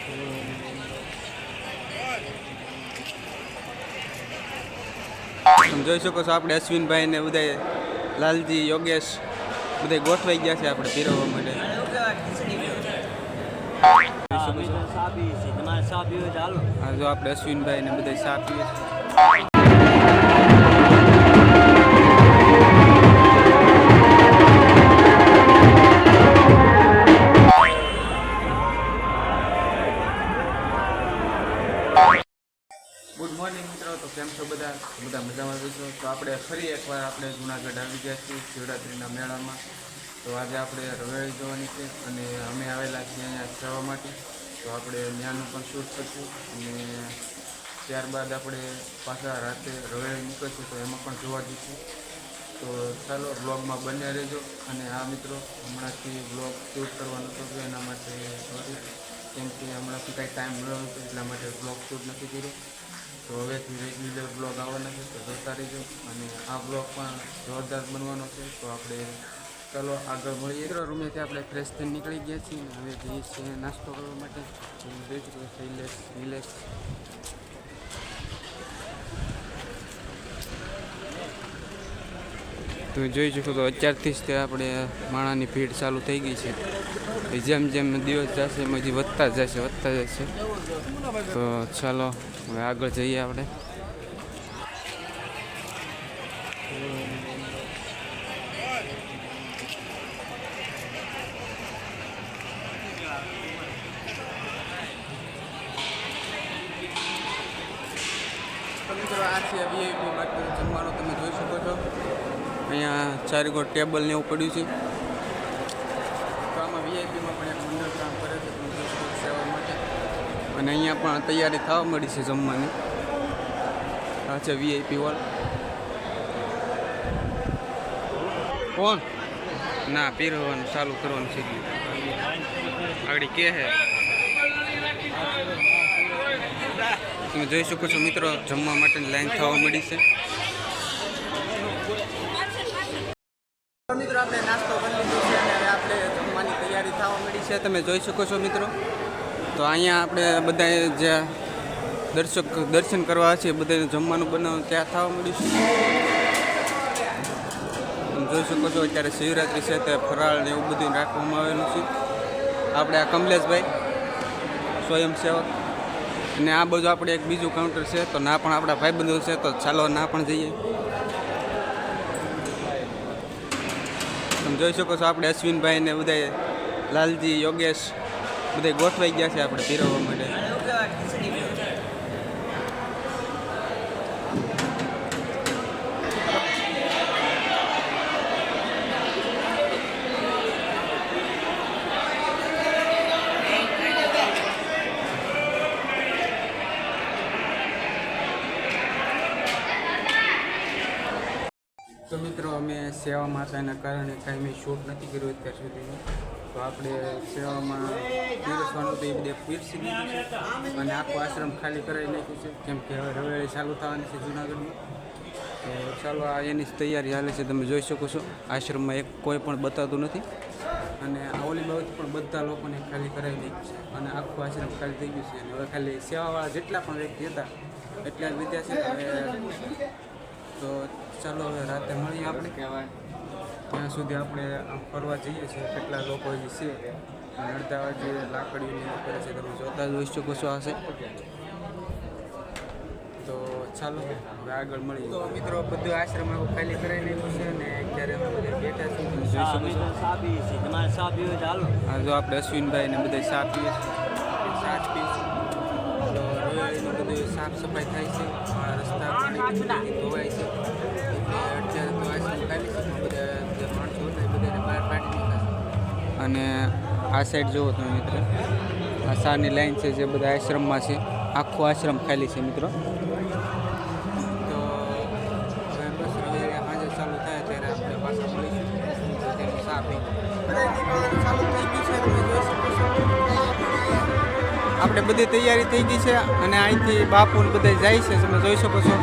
તમે જોઈ શકો છો આપણે અશ્વિનભાઈ ને બધા લાલજી યોગેશ બધા ગોઠવાઈ ગયા છે આપણે પીરવવા માટે. હા જો આપણે અશ્વિનભાઈ ને બધા ચા પીએ છીએ. ગુડ મોર્નિંગ મિત્રો. તો કેમ છો બધા મજામાં છો? તો આપણે ફરી એકવાર આપણે જુનાગઢ આવી ગયા છીએ શિવરાત્રિના મેળામાં. તો આજે આપણે રવેળી જોવાની છે અને અમે આવેલા છીએ અહીંયા જવા માટે. તો આપણે ત્યાંનું પણ શૂટ કરશું અને ત્યારબાદ આપણે પાછા રાતે રવેળી મૂકીશું તો એમાં પણ જોવા જઈશું. તો ચાલો બ્લોગમાં બન્યા રહેજો. અને આ મિત્રો હમણાંથી બ્લોગ શૂટ કરવાનો હતો એના માટે કેમ કે હમણાંથી કાંઈ ટાઈમ મળ્યો હતો એટલા માટે બ્લોગ શૂટ નથી કર્યો. તો હવેથી રેગ્યુલર બ્લોગ આવવાના છે તો જોતા રહેજો. અને આ બ્લોગ પણ જોરદાર બનવાનો છે. તો આપણે ચાલો આગળ મળીએ. રૂમેથી આપણે ફ્રેશ થઈને નીકળી ગયા છીએ. હવે જઈએ છીએ નાસ્તો કરવા માટે. નિલેશ તમે જોઈ શકો તો અત્યારથી જ તે આપણે માણાની ભીડ ચાલુ થઈ ગઈ છે. જેમ જેમ દિવસ જશે એમ હજી વધતા જશે. તો ચાલો હવે આગળ જઈએ આપણે. મિત્રો આ છે વીઆઈપી માટે જમવાનું. તમે જોઈ શકો છો અહીંયા ચારે ગોળ ટેબલ ને એવું પડ્યું છે. તો આમાં વીઆઈપીમાં પણ એક મંડળ કામ કરે છે સેવા માટે. અને અહીંયા પણ તૈયારી થવા મળી છે જમવાની. આ છે વીઆઈપી હોલ. કોણ ના પીરવવાનું ચાલુ કરવાનું છે આગળ કે છે. તમે જોઈ શકો છો મિત્રો જમવા માટેની લાઈન થવા મળી છે. મિત્રો આપણે નાસ્તો કરી લીધો છે અને હવે આપણે જમવાની તૈયારી થવા મળી છે. તમે જોઈ શકો છો મિત્રો. તો અહીંયા આપણે બધાએ જે દર્શન કરવા છે બધાને જમવાનું બનાવવાનું ત્યાં થવા મળ્યું છે. તમે જોઈ શકો છો અત્યારે શિવરાત્રિ છે તે ફરાળ ને એવું બધું રાખવામાં આવેલું છે. આપણે આ કમલેશભાઈ સ્વયંસેવક અને આ બધું આપણે એક બીજું કાઉન્ટર છે. તો ના પણ આપણા ભાઈબંધો છે તો ચાલો ના પણ જઈએ. તમે જોઈ શકો છો આપણે અશ્વિનભાઈ ને બધા લાલજી યોગેશ બધા ગોઠવાઈ ગયા છે આપણે પીરવવા માટે. તો મિત્રો અમે સેવામાં હતા એના કારણે કાંઈ મેં શૂટ નથી કર્યું અત્યાર સુધીનું. તો આપણે સેવામાં પીરસવાનું તો એ બધે પીરસી દીધું છે અને આખો આશ્રમ ખાલી કરાવી નાખ્યું છે કેમ કે હવે રવેળી ચાલુ થવાની છે જૂનાગઢમાં. તો ચાલો આ એની જ તૈયારી હાલે છે. તમે જોઈ શકો છો આશ્રમમાં એક કોઈ પણ બતાતું નથી અને આ ઓલી બાબત પણ બધા લોકોને ખાલી કરાવી નાખ્યું છે અને આખું આશ્રમ ખાલી થઈ ગયું છે. અને હવે ખાલી સેવાવાળા જેટલા પણ વ્યક્તિ હતા એટલા જ વિદ્યા છે. તો ચાલો હવે રાતે મળીએ આપણે. ત્યાં સુધી આપણે આમ ફરવા જઈએ છીએ. કેટલા લોકો હજી છે અને અડધા વાગે લાકડીને કરે છે. તમે જોતા જોઈ શકો છો હશે. તો ચાલો હવે આગળ મળીએ. તો મિત્રો બધું આશ્રમ એવું ખાલી કરાવી નાખ્યું છે અને અત્યારે અમે બધા બેઠા છીએ. તમે જોઈ શકો છો તમારે ચા પીવે ચાલો. હા જો આપણે અશ્વિનભાઈ ને બધા ચા પીએ ચા પીશું. તો રવેળીનું બધું સાફ સફાઈ થાય છે. રસ્તા પાણી ધોવાય છે. અત્યારે તો આશ્રમ ખાલી છે. બધા જે માણસો હતા એ બધાને બહાર કાઢી નાખ્યા. અને આ સાઈડ જુઓ તમે મિત્રો આ સારની લાઈન છે જે બધા આશ્રમમાં છે. આખો આશ્રમ ખાલી છે મિત્રો. તો હવે બસ રવેળી સાંજે ચાલુ થાય ત્યારે આપણે પાછા મળીશું. તેનું ચા પી ચાલુ થઈ ગયું છે. તમે જોઈ શકો છો આપણે બધી તૈયારી થઈ ગઈ છે અને અહીંથી બાપુ ને બધા જાય છે. તમે જોઈ શકો છો.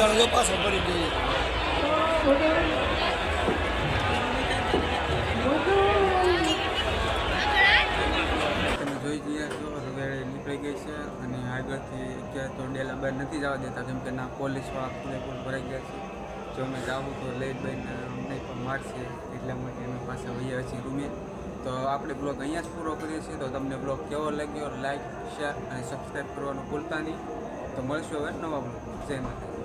મહેસાણા જો પાછળ પડી ગઈ. તમે જોઈ ગયા છો રવેડી નીકળી ગઈ છે અને આગળથી ક્યાં તો ડેલા બહાર નથી જવા દેતા કેમ કે ના પોલીસવાળા ફૂલેફૂલ ભરાઈ ગયા છે. જો અમે જાવું તો લેટ બહીને અમને પણ મારશે એટલા માટે અમે પાછા વહીયા છીએ રૂમે. તો આપણે બ્લોગ અહીંયા જ પૂરો કરીએ છીએ. તો તમને બ્લોગ કેવો લાગ્યો લાઈક શેર અને સબસ્ક્રાઈબ કરવાનું ભૂલતા નહીં. તો મળશું હવે નવા બ્લોગ. જય માતા.